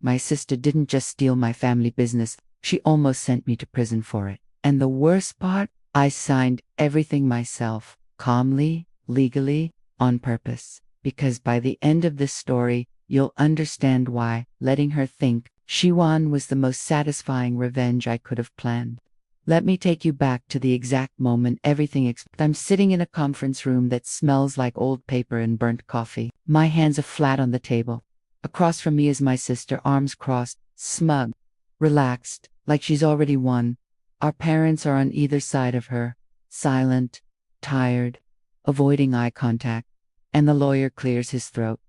My sister didn't just steal my family business, she almost sent me to prison for it. And the worst part, I signed everything myself, calmly, legally, on purpose. Because by the end of this story, you'll understand why letting her think she won was the most satisfying revenge I could have planned. Let me take you back to the exact moment everything I'm sitting in a conference room that smells like old paper and burnt coffee. My hands are flat on the table. Across from me is my sister, arms crossed, smug, relaxed, like she's already won. Our parents are on either side of her, silent, tired, avoiding eye contact, and the lawyer clears his throat.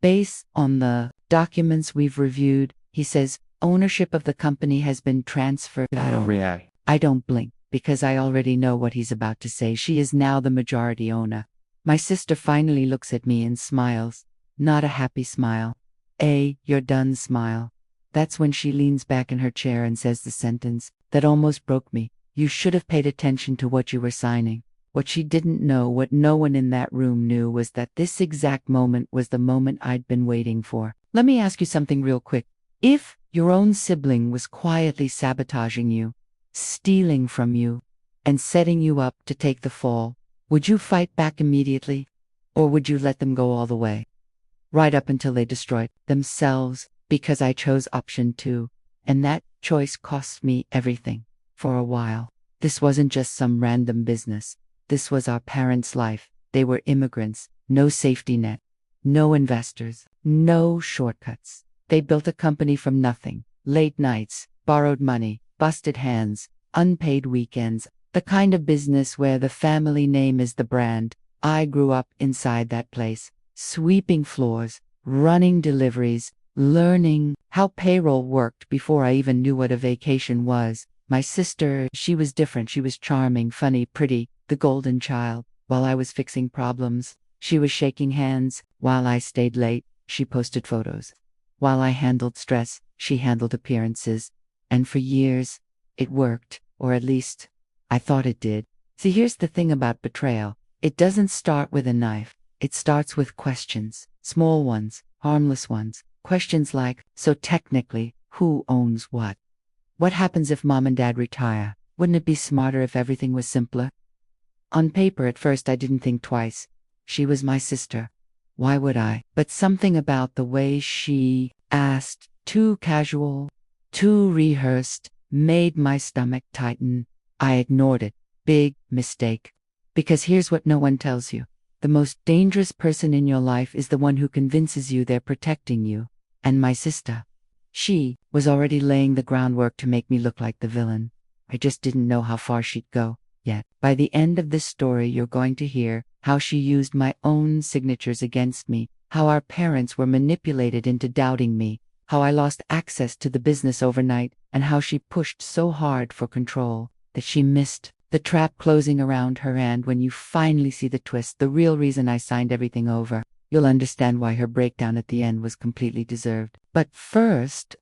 Based on the documents we've reviewed, he says, ownership of the company has been transferred. I don't react. I don't blink, because I already know what he's about to say. She is now the majority owner. My sister finally looks at me and smiles. Not a happy smile. You're done smile. That's when she leans back in her chair and says the sentence that almost broke me. You should have paid attention to what you were signing. What she didn't know, what no one in that room knew, was that this exact moment was the moment I'd been waiting for. Let me ask you something real quick. If your own sibling was quietly sabotaging you, stealing from you, and setting you up to take the fall, would you fight back immediately? Or would you let them go all the way? Right up until they destroyed themselves, because I chose option 2, and that choice cost me everything. For a while. This wasn't just some random business. This was our parents' life. They were immigrants, no safety net, no investors, no shortcuts. They built a company from nothing. Late nights, borrowed money, busted hands, unpaid weekends, the kind of business where the family name is the brand. I grew up inside that place, sweeping floors, running deliveries, learning how payroll worked before I even knew what a vacation was. My sister, she was different. She was charming, funny, pretty, the golden child. While I was fixing problems, she was shaking hands. While I stayed late, she posted photos. While I handled stress, she handled appearances. And for years, it worked, or at least, I thought it did. See, here's the thing about betrayal. It doesn't start with a knife. It starts with questions. Small ones, harmless ones. Questions like, so technically, who owns what? What happens if mom and dad retire? Wouldn't it be smarter if everything was simpler? On paper, at first, I didn't think twice. She was my sister. Why would I? But something about the way she asked, too casual, too rehearsed, made my stomach tighten. I ignored it. Big mistake. Because here's what no one tells you. The most dangerous person in your life is the one who convinces you they're protecting you. And my sister. She was already laying the groundwork to make me look like the villain. I just didn't know how far she'd go yet. By the end of this story, you're going to hear how she used my own signatures against me, how our parents were manipulated into doubting me, how I lost access to the business overnight, and how she pushed so hard for control that she missed the trap closing around her. And when you finally see the twist, the real reason I signed everything over, you'll understand why her breakdown at the end was completely deserved. But first,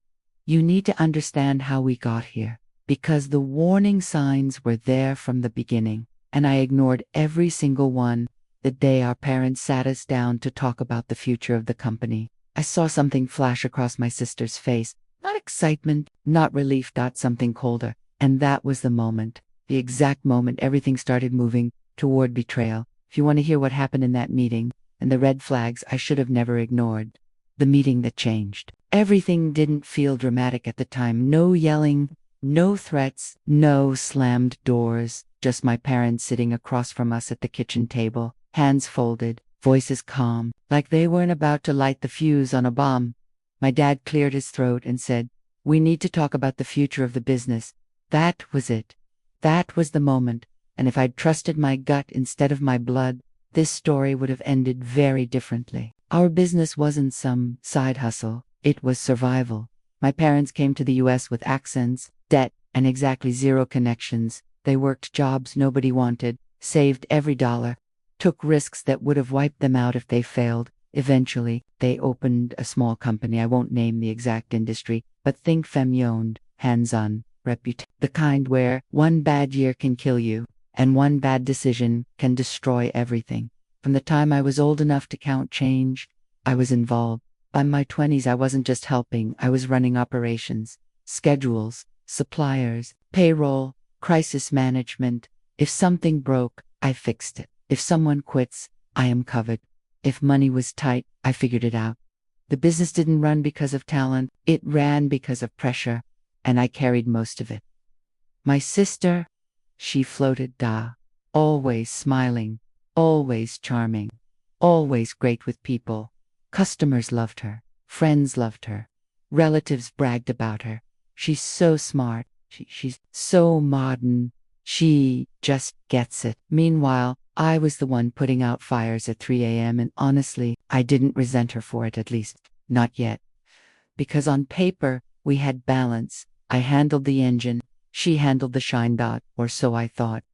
you need to understand how we got here. Because the warning signs were there from the beginning, and I ignored every single one the day our parents sat us down to talk about the future of the company. I saw something flash across my sister's face. Not excitement, not relief, something colder. And that was the moment. The exact moment everything started moving toward betrayal. If you want to hear what happened in that meeting, and the red flags I should have never ignored. The meeting that changed. Everything didn't feel dramatic at the time. No yelling, no threats, no slammed doors. Just my parents sitting across from us at the kitchen table, hands folded, voices calm, like they weren't about to light the fuse on a bomb. My dad cleared his throat and said, "We need to talk about the future of the business." That was it. That was the moment. And if I'd trusted my gut instead of my blood, this story would have ended very differently. Our business wasn't some side hustle. It was survival. My parents came to the US with accents, debt, and exactly zero connections. They worked jobs nobody wanted, saved every dollar, took risks that would have wiped them out if they failed. Eventually, they opened a small company. I won't name the exact industry, but think family-owned, hands-on, reputation. The kind where one bad year can kill you, and one bad decision can destroy everything. From the time I was old enough to count change, I was involved. By my 20s, I wasn't just helping, I was running operations, schedules, suppliers, payroll, crisis management. If something broke, I fixed it. If someone quits, I am covered. If money was tight, I figured it out. The business didn't run because of talent, it ran because of pressure, and I carried most of it. My sister, she floated always smiling, always charming, always great with people. Customers loved her, friends loved her, relatives bragged about her. She's so smart, she's so modern, she just gets it. Meanwhile, I was the one putting out fires at 3 a.m. and honestly, I didn't resent her for it, at least, not yet. Because on paper, we had balance. I handled the engine, she handled the shine dot, or so I thought.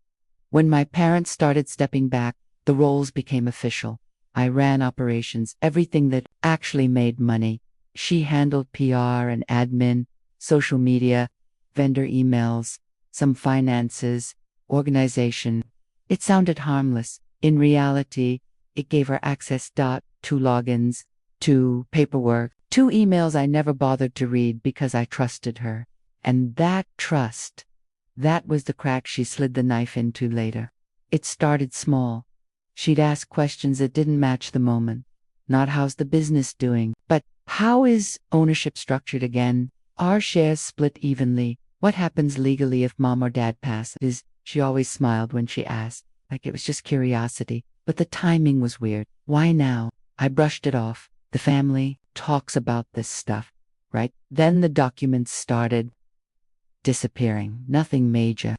When my parents started stepping back, the roles became official. I ran operations, everything that actually made money. She handled PR and admin, social media, vendor emails, some finances, organization. It sounded harmless. In reality, it gave her access to logins, to paperwork, to emails I never bothered to read because I trusted her. And that trust, that was the crack she slid the knife into later. It started small. She'd ask questions that didn't match the moment. Not how's the business doing, but how is ownership structured again? Are shares split evenly? What happens legally if mom or dad passes? She always smiled when she asked, like it was just curiosity. But the timing was weird. Why now? I brushed it off. The family talks about this stuff, right? Then the documents started disappearing. Nothing major.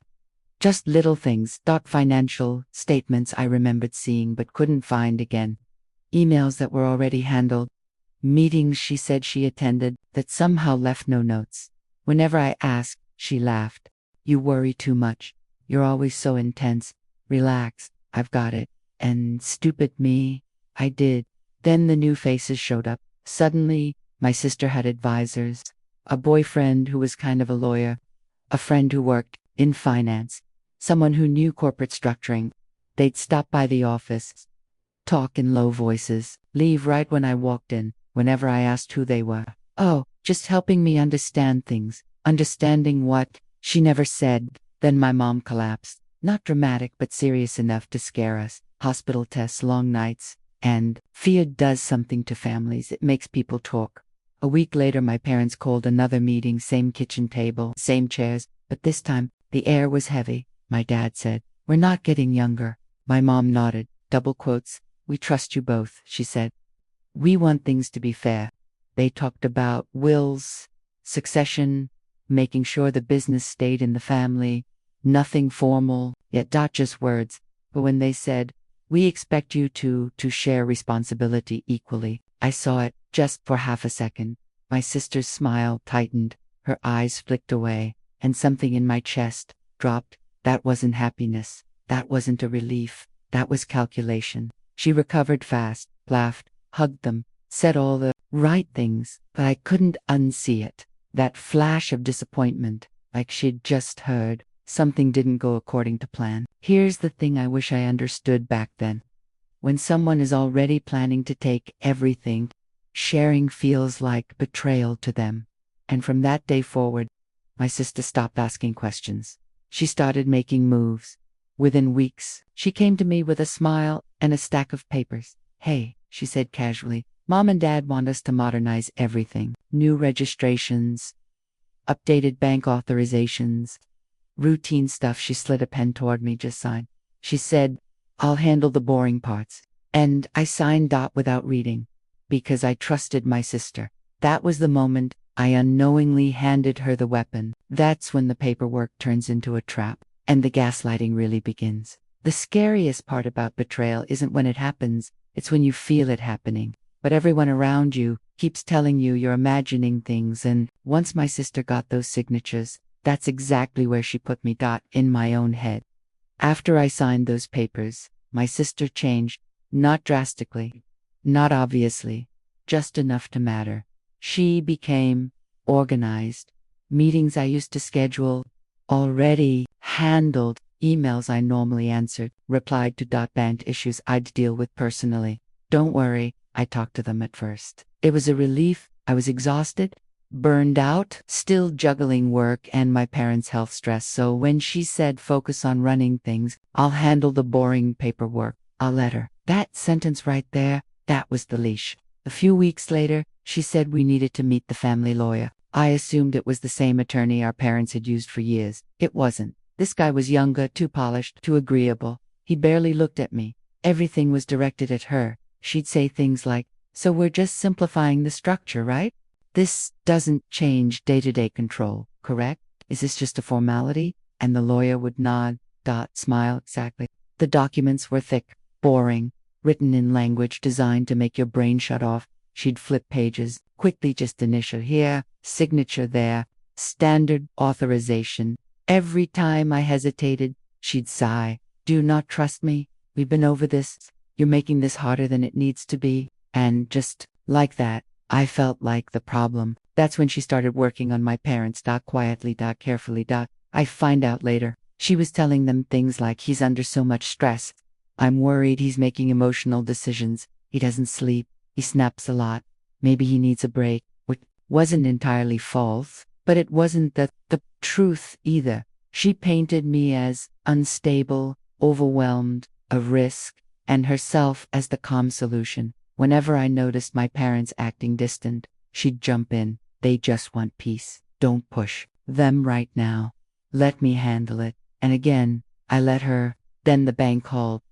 Just little things. Financial statements I remembered seeing but couldn't find again. Emails that were already handled. Meetings she said she attended that somehow left no notes. Whenever I asked, she laughed. You worry too much. You're always so intense. Relax. I've got it. And stupid me. I did. Then the new faces showed up. Suddenly, my sister had advisors. A boyfriend who was kind of a lawyer. A friend who worked in finance. Someone who knew corporate structuring. They'd stop by the office, talk in low voices, leave right when I walked in, whenever I asked who they were. Oh, just helping me understand things. Understanding what? She never said. Then my mom collapsed. Not dramatic, but serious enough to scare us. Hospital tests, long nights. And fear does something to families. It makes people talk. A week later, my parents called another meeting, same kitchen table, same chairs, but this time, the air was heavy. My dad said, "We're not getting younger." My mom nodded, double quotes. "We trust you both," she said. "We want things to be fair." They talked about wills, succession, making sure the business stayed in the family. Nothing formal, yet not just words. But when they said, "We expect you to share responsibility equally," I saw it just for half a second. My sister's smile tightened, her eyes flicked away, and something in my chest dropped. That wasn't happiness. That wasn't a relief. That was calculation. She recovered fast, laughed, hugged them, said all the right things, but I couldn't unsee it. That flash of disappointment, like she'd just heard. Something didn't go according to plan. Here's the thing I wish I understood back then. When someone is already planning to take everything, sharing feels like betrayal to them. And from that day forward, my sister stopped asking questions. She started making moves. Within weeks, she came to me with a smile and a stack of papers. "Hey," she said casually, "Mom and Dad want us to modernize everything. New registrations, updated bank authorizations, routine stuff." She slid a pen toward me, "Just sign." She said, "I'll handle the boring parts." And I signed without reading, because I trusted my sister. That was the moment I unknowingly handed her the weapon. That's when the paperwork turns into a trap, and the gaslighting really begins. The scariest part about betrayal isn't when it happens, it's when you feel it happening. But everyone around you keeps telling you you're imagining things, and once my sister got those signatures, that's exactly where she put me in my own head. After I signed those papers, my sister changed, not drastically, not obviously, just enough to matter. She became organized. Meetings I used to schedule already handled. Emails I normally answered, replied to banked issues I'd deal with personally. "Don't worry, I talked to them at first. It was a relief. I was exhausted, burned out, still juggling work and my parents' health stress. So when she said focus on running things, I'll handle the boring paperwork, I'll let her. That sentence right there, that was the leash. A few weeks later, she said we needed to meet the family lawyer. I assumed it was the same attorney our parents had used for years. It wasn't. This guy was younger, too polished, too agreeable. He barely looked at me. Everything was directed at her. She'd say things like, "So we're just simplifying the structure, right? This doesn't change day-to-day control, correct? Is this just a formality?" And the lawyer would nod, smile, exactly. The documents were thick, boring, written in language designed to make your brain shut off. She'd flip pages, quickly just initial here, signature there, standard authorization. Every time I hesitated, she'd sigh. "Do you not trust me? We've been over this. You're making this harder than it needs to be." And just like that, I felt like the problem. That's when she started working on my parents. Quietly, carefully. I find out later. She was telling them things like, "He's under so much stress. I'm worried he's making emotional decisions. He doesn't sleep. He snaps a lot. Maybe he needs a break," which wasn't entirely false, but it wasn't the truth either. She painted me as unstable, overwhelmed, a risk, and herself as the calm solution. Whenever I noticed my parents acting distant, she'd jump in. "They just want peace. Don't push them right now. Let me handle it." And again, I let her. Then the bank called.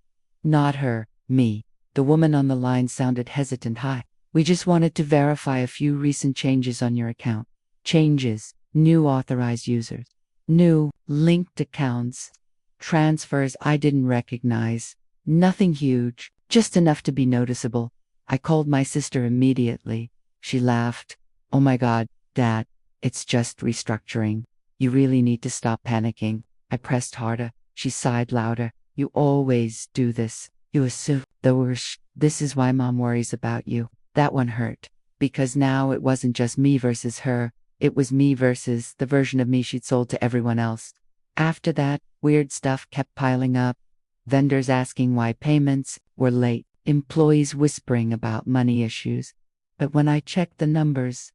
Not her, me. The woman on the line sounded hesitant. "Hi. We just wanted to verify a few recent changes on your account." Changes, new authorized users, new linked accounts, transfers I didn't recognize. Nothing huge, just enough to be noticeable. I called my sister immediately. She laughed. "Oh my God, Dad, it's just restructuring. You really need to stop panicking." I pressed harder. She sighed louder. "You always do this. You assume the worst. This is why Mom worries about you." That one hurt. Because now it wasn't just me versus her. It was me versus the version of me she'd sold to everyone else. After that, weird stuff kept piling up. Vendors asking why payments were late. Employees whispering about money issues. But when I checked the numbers,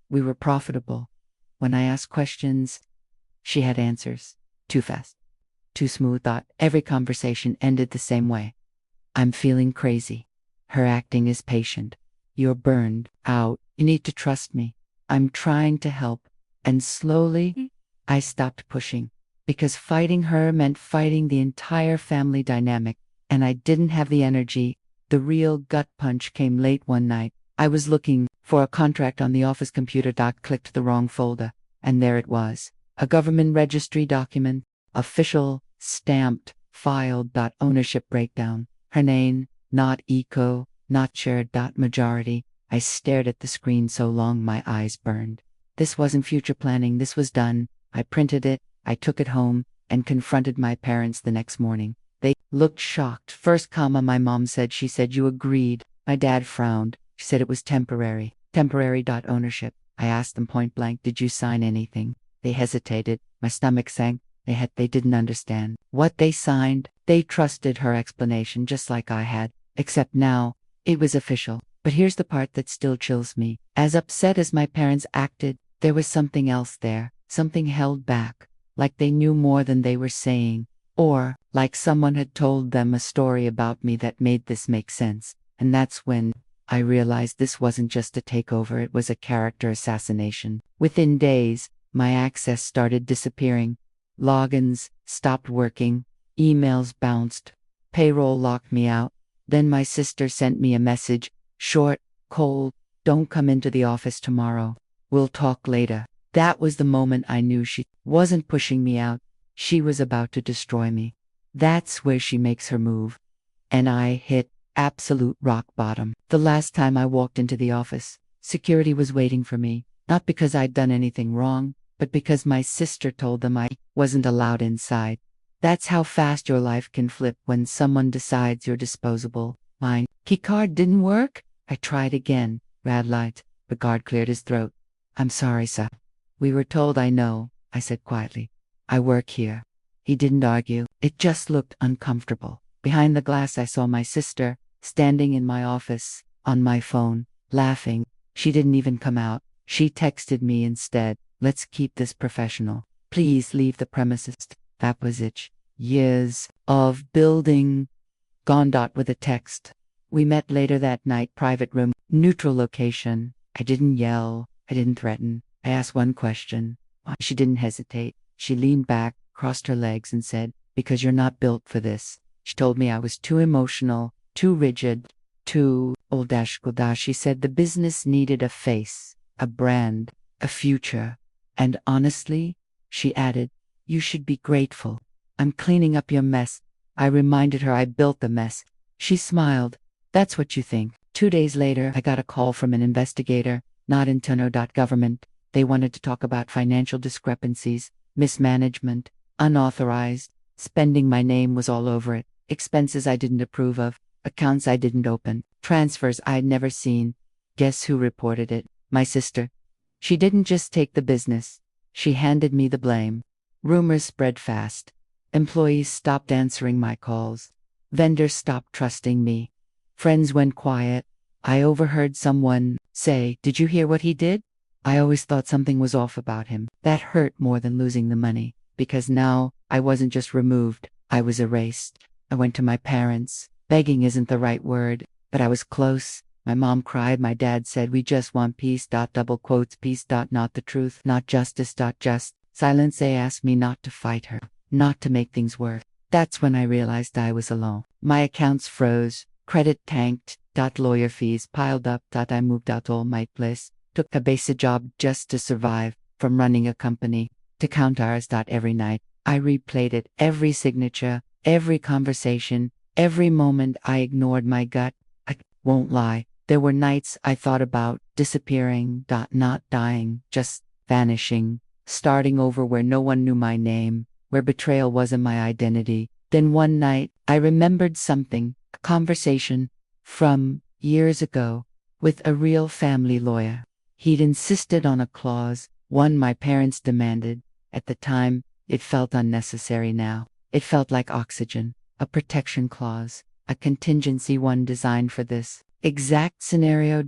we were profitable. When I asked questions, she had answers. Too fast. Too smooth. Every conversation ended the same way. "I'm feeling crazy." Her acting is patient. "You're burned out. You need to trust me. I'm trying to help." And slowly, I stopped pushing. Because fighting her meant fighting the entire family dynamic. And I didn't have the energy. The real gut punch came late one night. I was looking for a contract on the office computer. Clicked the wrong folder. And there it was. A government registry document. Official, stamped, filed. Ownership breakdown. Her name, not eco, not shared. Majority. I stared at the screen so long my eyes burned. This wasn't future planning. This was done. I printed it. I took it home and confronted my parents the next morning. They looked shocked. First, my mom said, "She said you agreed." My dad frowned. She said it was temporary. Temporary. Ownership. I asked them point blank, "Did you sign anything?" They hesitated. My stomach sank. They didn't understand what they signed. They trusted her explanation just like I had. Except now, it was official. But here's the part that still chills me. As upset as my parents acted, there was something else there. Something held back. Like they knew more than they were saying. Or, like someone had told them a story about me that made this make sense. And that's when I realized this wasn't just a takeover, it was a character assassination. Within days, my access started disappearing. Logins stopped working. Emails bounced. Payroll locked me out. Then my sister sent me a message. Short, cold, "Don't come into the office tomorrow. We'll talk later." That was the moment I knew she wasn't pushing me out. She was about to destroy me. That's where she makes her move. And I hit absolute rock bottom. The last time I walked into the office, security was waiting for me. Not because I'd done anything wrong, but because my sister told them I wasn't allowed inside. That's how fast your life can flip when someone decides you're disposable. Mine keycard didn't work. I tried again. Red light. The guard cleared his throat. "I'm sorry, sir." "We were told." "I know," I said quietly. "I work here." He didn't argue. It just looked uncomfortable. Behind the glass I saw my sister, standing in my office, on my phone, laughing. She didn't even come out. She texted me instead. Let's keep this professional. Please leave the premises. That was it. Years of building gone. With a text. We met later that night, private room, neutral location. I didn't yell. I didn't threaten. I asked one question. She didn't hesitate. She leaned back, crossed her legs, and said, "Because you're not built for this." She told me I was too emotional, too rigid, too old. She said the business needed a face, a brand, a future. And honestly, she added, "You should be grateful. I'm cleaning up your mess." I reminded her I built the mess. She smiled. "That's what you think." 2 days later, I got a call from an investigator, not internal. Government. They wanted to talk about financial discrepancies, mismanagement, unauthorized spending. My name was all over it. Expenses I didn't approve of, accounts I didn't open, transfers I'd never seen. Guess who reported it? My sister. She didn't just take the business. She handed me the blame. Rumors spread fast. Employees stopped answering my calls. Vendors stopped trusting me. Friends went quiet. I overheard someone say, "Did you hear what he did?" I always thought something was off about him. That hurt more than losing the money, because now I wasn't just removed, I was erased. I went to my parents. Begging isn't the right word, but I was close. My mom cried. My dad said, "We just want peace. Double quotes, peace. Not the truth, not justice. Just silence." They asked me not to fight her, not to make things worse. That's when I realized I was alone. My accounts froze, credit tanked. Lawyer fees piled up. I moved out all my place. Took a basic job just to survive, from running a company to count hours. Every night, I replayed it, every signature, every conversation, every moment. I ignored my gut. I won't lie. There were nights I thought about disappearing, not dying, just vanishing, starting over where no one knew my name, where betrayal wasn't my identity. Then one night, I remembered something, a conversation from years ago with a real family lawyer. He'd insisted on a clause, one my parents demanded. At the time, it felt unnecessary. Now, it felt like oxygen, a protection clause, a contingency, one designed for this exact scenario.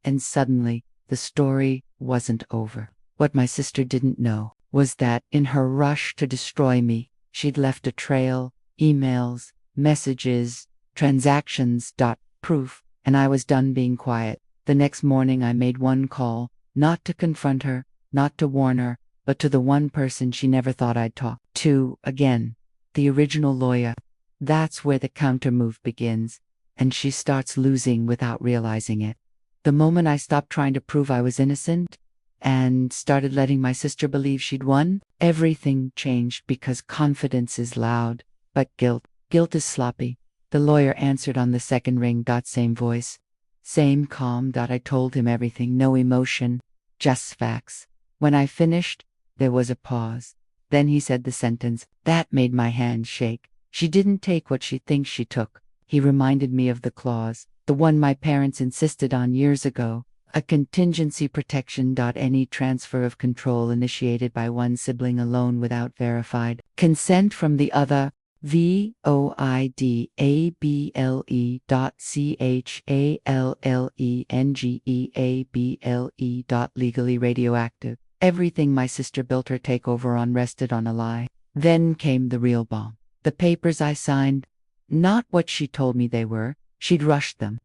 And suddenly, the story wasn't over. What my sister didn't know was that, in her rush to destroy me, she'd left a trail, emails, messages, transactions. Proof, and I was done being quiet. The next morning I made one call, not to confront her, not to warn her, but to the one person she never thought I'd talk to again, the original lawyer. That's where the counter-move begins, and she starts losing without realizing it. The moment I stopped trying to prove I was innocent and started letting my sister believe she'd won, everything changed, because confidence is loud, but guilt is sloppy. The lawyer answered on the second ring. Same voice, same calm. I told him everything, no emotion, just facts. When I finished, there was a pause. Then he said the sentence that made my hand shake. "She didn't take what she thinks she took." He reminded me of the clause, the one my parents insisted on years ago, a contingency protection. Any transfer of control initiated by one sibling alone without verified consent from the other. voidable.challenge.legally radioactive. Everything my sister built her takeover on rested on a lie. Then came the real bomb. The papers I signed, not what she told me they were. She'd rushed them,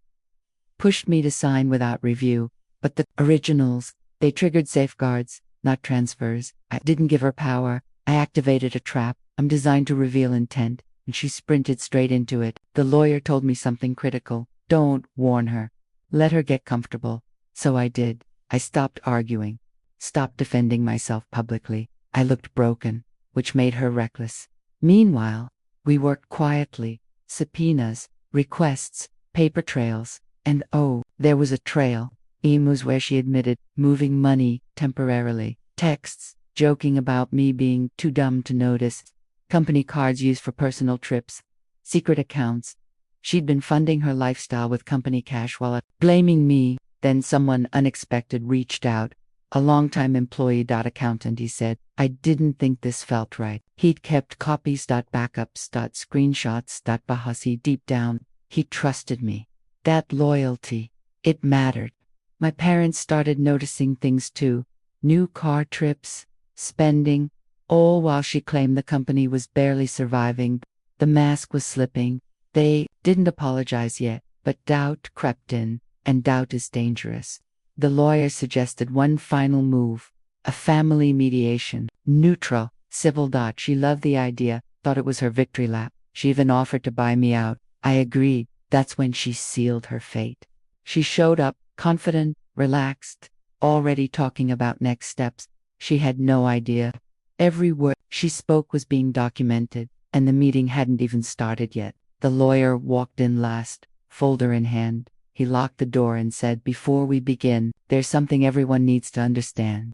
pushed me to sign without review. But the originals, they triggered safeguards, not transfers. I didn't give her power. I activated a trap. I'm designed to reveal intent, and she sprinted straight into it. The lawyer told me something critical. Don't warn her. Let her get comfortable. So I did. I stopped arguing, stopped defending myself publicly. I looked broken, which made her reckless. Meanwhile, we worked quietly. Subpoenas, requests, paper trails, and oh, there was a trail. Emails where she admitted moving money temporarily. Texts, joking about me being too dumb to notice. Company cards used for personal trips. Secret accounts. She'd been funding her lifestyle with company cash while blaming me. Then someone unexpected reached out. A longtime employee. Accountant, he said. I didn't think this felt right. He'd kept copies. Backups. Screenshots. Bahasi. Deep down, he trusted me. That loyalty, It mattered. My parents started noticing things too. New car trips, spending, all while she claimed the company was barely surviving. The mask was slipping. They didn't apologize yet, but doubt crept in, and doubt is dangerous. The lawyer suggested one final move, a family mediation, neutral, civil. She loved the idea, thought it was her victory lap. She even offered to buy me out. I agreed. That's when she sealed her fate. She showed up, confident, relaxed, already talking about next steps. She had no idea. Every word she spoke was being documented, and the meeting hadn't even started yet. The lawyer walked in last, folder in hand. He locked the door and said, "Before we begin, there's something everyone needs to understand."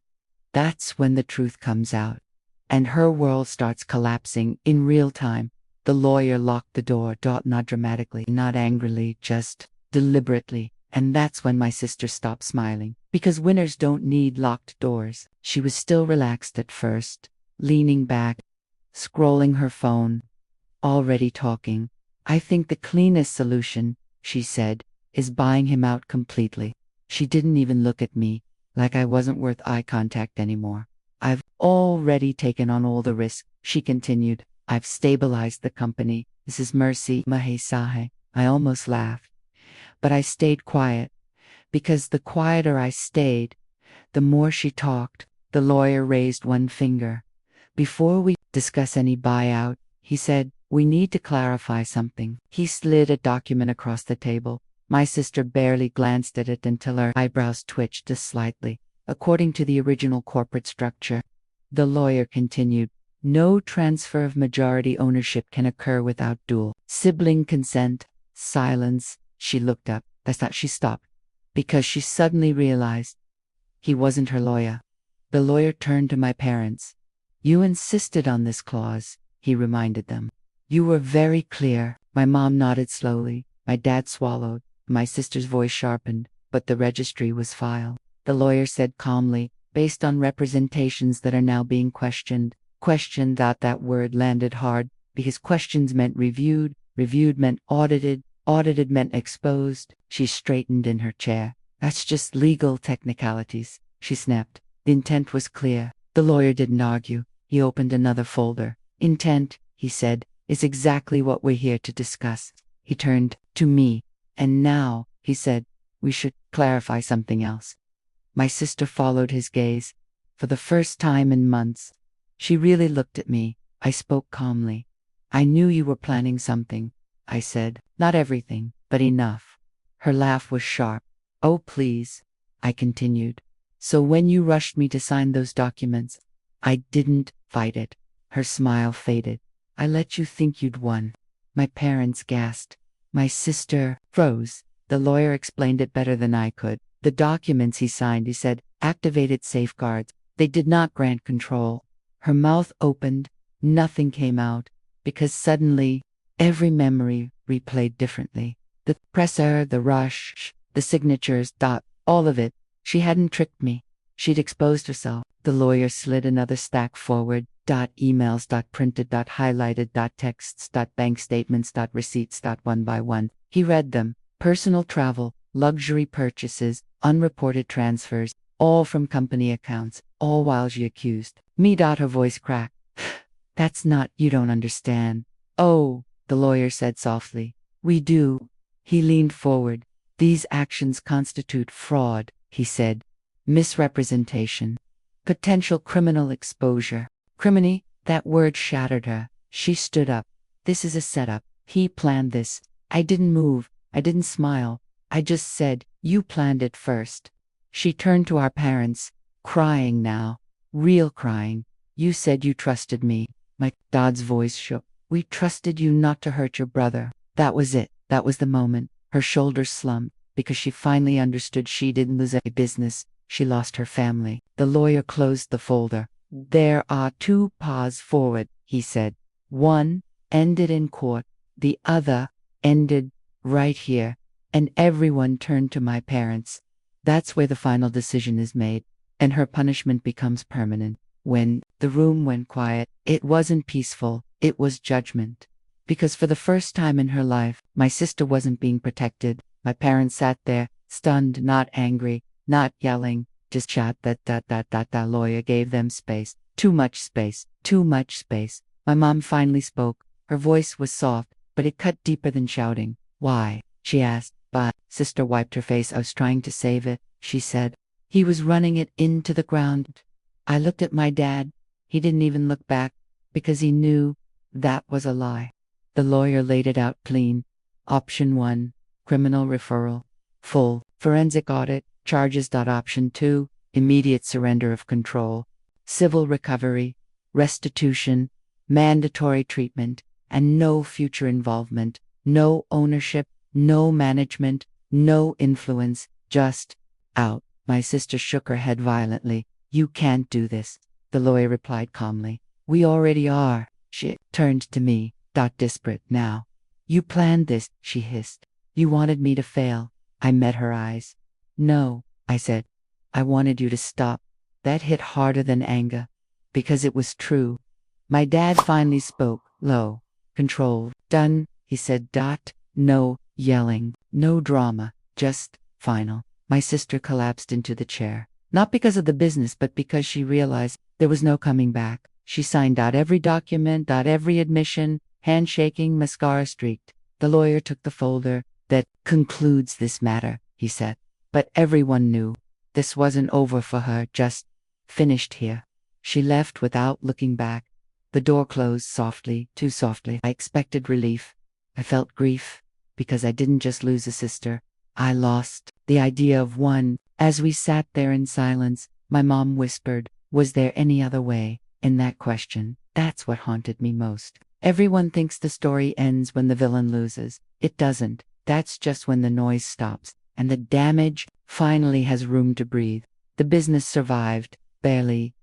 That's when the truth comes out, and her world starts collapsing in real time. The lawyer locked the door, not dramatically, not angrily, just deliberately. And that's when my sister stopped smiling, because winners don't need locked doors. She was still relaxed at first, leaning back, scrolling her phone, already talking. "I think the cleanest solution," she said, "is buying him out completely." She didn't even look at me, like I wasn't worth eye contact anymore. "I've already taken on all the risk," she continued. "I've stabilized the company. This is mercy mahesahe." I almost laughed. But I stayed quiet, because the quieter I stayed, the more she talked. The lawyer raised one finger. "Before we discuss any buyout," he said, "we need to clarify something." He slid a document across the table. My sister barely glanced at it until her eyebrows twitched just slightly. "According to the original corporate structure," the lawyer continued, "no transfer of majority ownership can occur without dual sibling consent." Silence. She looked up. That's not. She stopped, because she suddenly realized he wasn't her lawyer. The lawyer turned to my parents. "You insisted on this clause," he reminded them. "You were very clear." My mom nodded slowly. My dad swallowed. My sister's voice sharpened, but the registry was filed. The lawyer said calmly, "Based on representations that are now being questioned." Questioned. That word landed hard, because questions meant reviewed, reviewed meant audited, audited meant exposed. She straightened in her chair. "That's just legal technicalities," she snapped. The intent was clear. The lawyer didn't argue. He opened another folder. "Intent," he said, "is exactly what we're here to discuss." He turned to me. "And now," he said, "we should clarify something else." My sister followed his gaze. For the first time in months, she really looked at me. I spoke calmly. "I knew you were planning something," I said. "Not everything, but enough." Her laugh was sharp. "Oh, please," I continued. "So when you rushed me to sign those documents, I didn't fight it." Her smile faded. "I let you think you'd won." My parents gasped. My sister froze. The lawyer explained it better than I could. The documents he signed, he said, activated safeguards. They did not grant control. Her mouth opened. Nothing came out, because suddenly every memory replayed differently. The presser, the rush, the signatures, all of it. She hadn't tricked me. She'd exposed herself. The lawyer slid another stack forward. Emails, printed, highlighted, texts, bank statements, receipts, one by one. He read them. Personal travel, luxury purchases, unreported transfers, all from company accounts, all while she accused me. Her voice cracked. "That's not, you don't understand." "Oh," the lawyer said softly. "We do." He leaned forward. "These actions constitute fraud," he said. "Misrepresentation. Potential criminal exposure." Criminy, that word shattered her. She stood up. "This is a setup. He planned this." I didn't move. I didn't smile. I just said, "You planned it first." She turned to our parents, crying now. Real crying. "You said you trusted me." My dad's voice shook. "We trusted you not to hurt your brother." That was it. That was the moment. Her shoulders slumped, because she finally understood she didn't lose a business. She lost her family. The lawyer closed the folder. "There are two paths forward," he said. "One ended in court. The other ended right here." And everyone turned to my parents. That's where the final decision is made, and her punishment becomes permanent. When the room went quiet, it wasn't peaceful, it was judgment. Because for the first time in her life, my sister wasn't being protected. My parents sat there, stunned, not angry, not yelling, just chat. That lawyer gave them space. Too much space. Too much space. My mom finally spoke. Her voice was soft, but it cut deeper than shouting. Why? She asked. But sister wiped her face. I was trying to save it, she said. He was running it into the ground. I looked at my dad. He didn't even look back, because he knew that was a lie. The lawyer laid it out clean. Option 1, criminal referral. Full forensic audit, charges. Option 2, immediate surrender of control. Civil recovery, restitution, mandatory treatment, and no future involvement, no ownership, no management, no influence, just out. My sister shook her head violently. You can't do this, the lawyer replied calmly. We already are. She turned to me, desperate now. You planned this, she hissed. You wanted me to fail. I met her eyes. No, I said. I wanted you to stop. That hit harder than anger, because it was true. My dad finally spoke, low, controlled. Done, he said. No yelling, no drama, just final. My sister collapsed into the chair. Not because of the business, but because she realized there was no coming back. She signed out every document, every admission, handshaking, mascara streaked. The lawyer took the folder. That concludes this matter, he said. But everyone knew this wasn't over for her, just finished here. She left without looking back. The door closed softly, too softly. I expected relief. I felt grief, because I didn't just lose a sister. I lost the idea of one. As we sat there in silence, my mom whispered, was there any other way? In that question, that's what haunted me most. Everyone thinks the story ends when the villain loses. It doesn't. That's just when the noise stops, and the damage finally has room to breathe. The business survived, barely,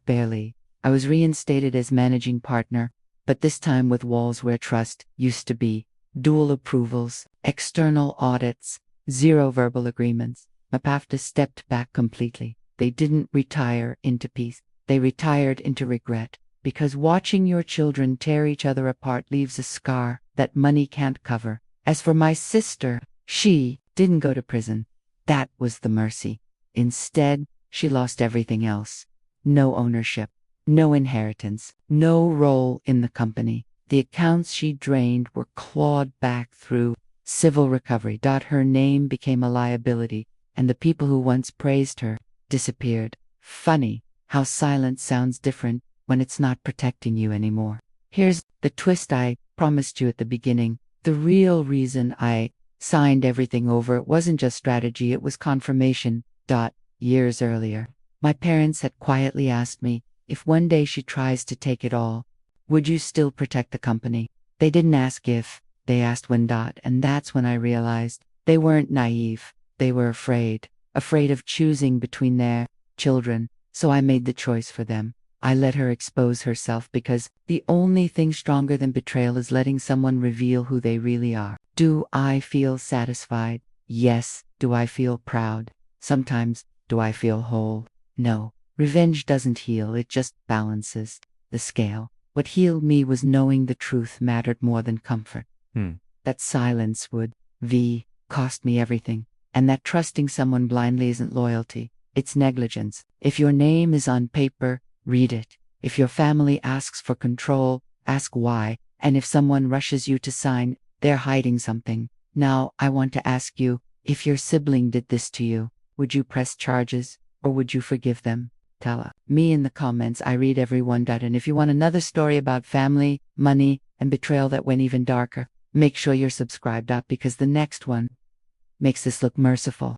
barely. I was reinstated as managing partner, but this time with walls where trust used to be. Dual approvals, external audits, zero verbal agreements. My PAFTA stepped back completely. They didn't retire into peace. They retired into regret, because watching your children tear each other apart leaves a scar that money can't cover. As for my sister, she didn't go to prison. That was the mercy. Instead, she lost everything else. No ownership, no inheritance, no role in the company. The accounts she drained were clawed back through civil recovery. Her name became a liability, and the people who once praised her disappeared. Funny how silence sounds different when it's not protecting you anymore. Here's the twist I promised you at the beginning. The real reason I signed everything over, it wasn't just strategy, it was confirmation. Years earlier, my parents had quietly asked me, if one day she tries to take it all, would you still protect the company? They didn't ask if, they asked when. And that's when I realized they weren't naive. They were afraid of choosing between their children. So I made the choice for them. I let her expose herself, because the only thing stronger than betrayal is letting someone reveal who they really are. Do I feel satisfied? Yes. Do I feel proud? Sometimes. Do I feel whole? No. Revenge doesn't heal, it just balances the scale. What healed me was knowing the truth mattered more than comfort. That silence would cost me everything. And that trusting someone blindly isn't loyalty, it's negligence. If your name is on paper, read it. If your family asks for control, ask why. And if someone rushes you to sign, they're hiding something. Now, I want to ask you, if your sibling did this to you, would you press charges, or would you forgive them? Tell me in the comments. I read everyone. And if you want another story about family, money, and betrayal that went even darker, make sure you're subscribed up, because the next one makes this look merciful.